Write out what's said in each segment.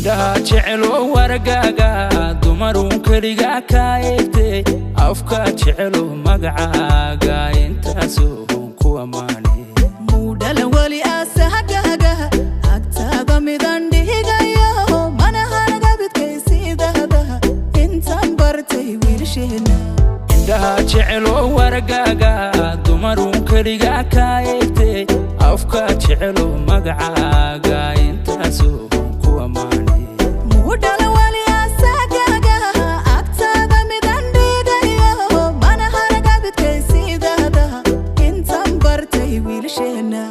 indhaha jecel oo wargaaga dumarun kaliga kaayte afka jecel oo magacaaga intaasoo ku amaanay mudala wali asahagaga agtaada midan dhigayo mana hanaga bidkaysiidada intaan bartay wiilsheena indhaha jecel oo wargaaga dumarun kaliga kaayte afka jecel oo magacaaga intaasoo ku amaanay mudala wali asahagaga agtaada midan dhigayo mana hanaga bidkaysiidada intaan bartay wiilsheena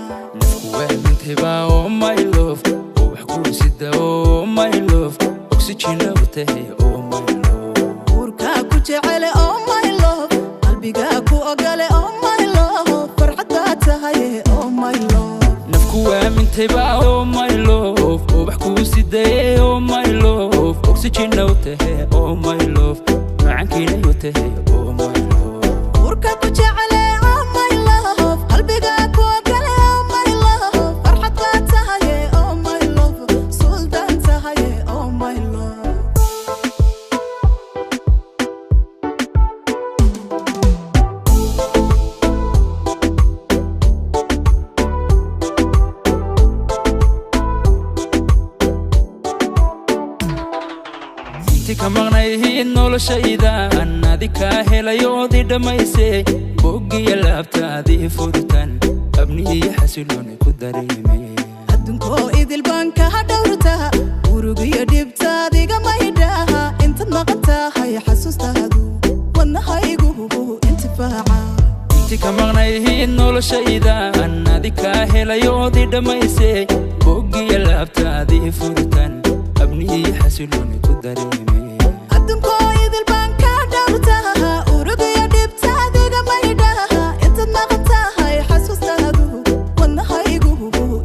oh my love oh waxkuusida oh my love oxygen awtahay oh my love urka ku jecel oh my love qalbiga ku ogale oh my love farxada tahay oh my love nafku aamintayba oh my love oh waxkuusida oh my love oxygen awtahay oh my love macankina awtahay oh my love urka ku jecel oh my love qalbiga ku ogale oh my love farxada tahay oh my love sultan tahay oh my love tika maqnayhiin noloshaydan adika helayoodii dhammaysay boggiya laabtaadii furtan abnihiyo xasilooni ku dareemay adduunkoo idil baan ka dhowrtaa urugiyo dhibtaadiga maydhaha intaad maqan tahay xasuustaadu wadnahaygu intifaaca tika maqnayhiin noloshaydan adika helayoodii dhammaysay boggiya laabtaadii furtan abnihiyo xasilooni ku dareemay adduunkoo idil baan ka dhowrtaa urugiyo dhibtaadiga maydhaha intaad maqan tahay xasuustaadu wadnahaygu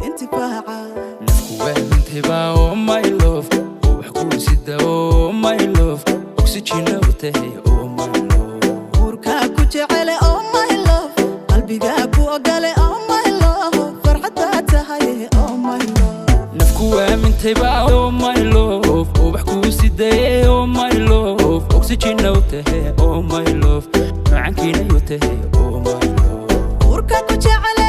intifaaca nafku waamintayba oh my love oh waxkuusida oh my love oxygen awtahay oh my love urka ku jecel oh my love qalbiga ku ogale oh my love farxada tahay oh my love nafku aamintayba oh my love oh waxkuusida oh my love oxygen awtahay oh my love macankina awtahay oh my love urka ku jecel